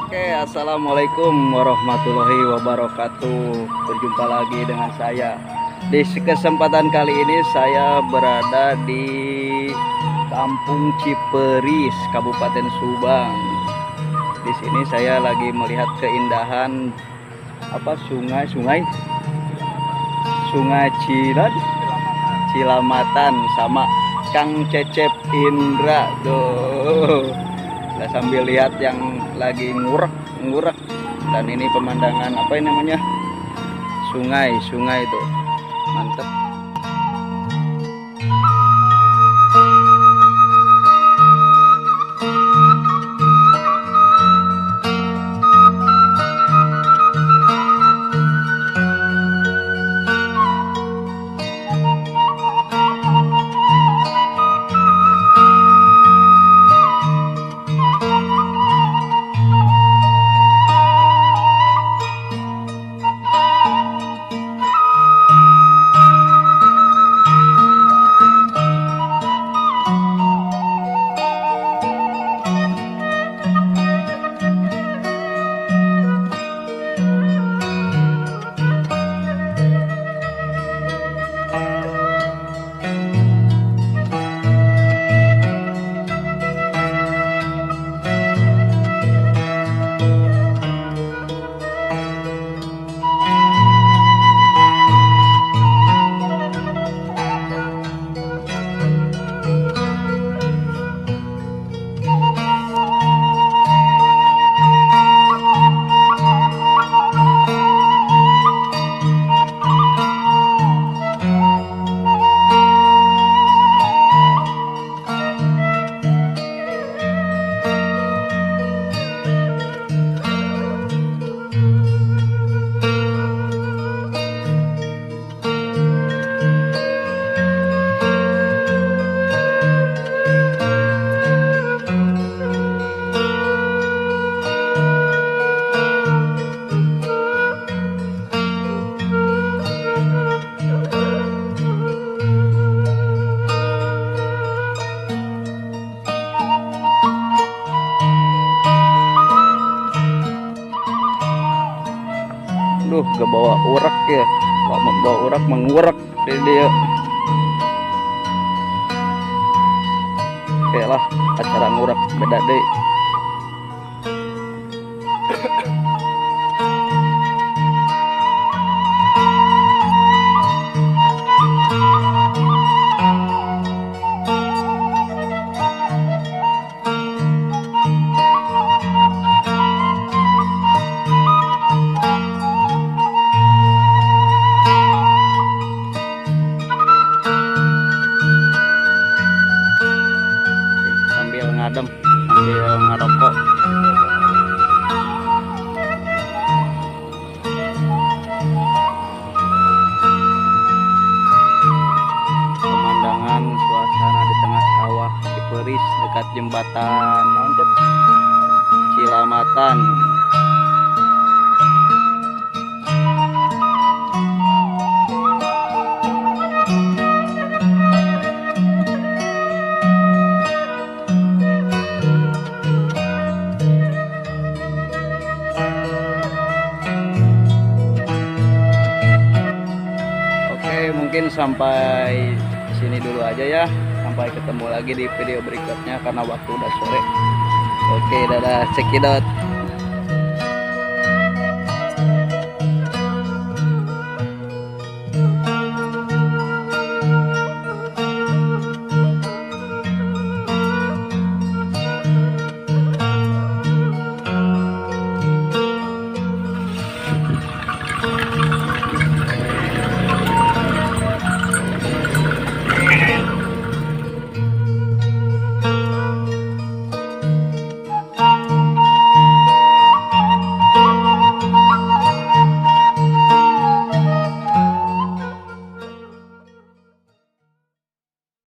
Oke, assalamualaikum warahmatullahi wabarakatuh. Berjumpa lagi dengan saya. Di kesempatan kali ini saya berada di Kampung Ciperis, Kabupaten Subang. Di sini saya lagi melihat keindahan sungai Cilamatan sama Kang Cecep Indra tuh. Nah, sambil lihat yang lagi ngurek dan ini pemandangan apa ini namanya, sungai itu mantep. Duh, gak bawa urak ya. Kalau bawa urak mengurak dia. Oke lah, acara ngurak beda deh. Sambil ngerokok. Pemandangan suasana di tengah sawah Ciperis dekat jembatan Cilamatan. Mungkin sampai sini dulu aja ya. Sampai ketemu lagi di video berikutnya karena waktu udah sore. Oke, dadah, cekidot.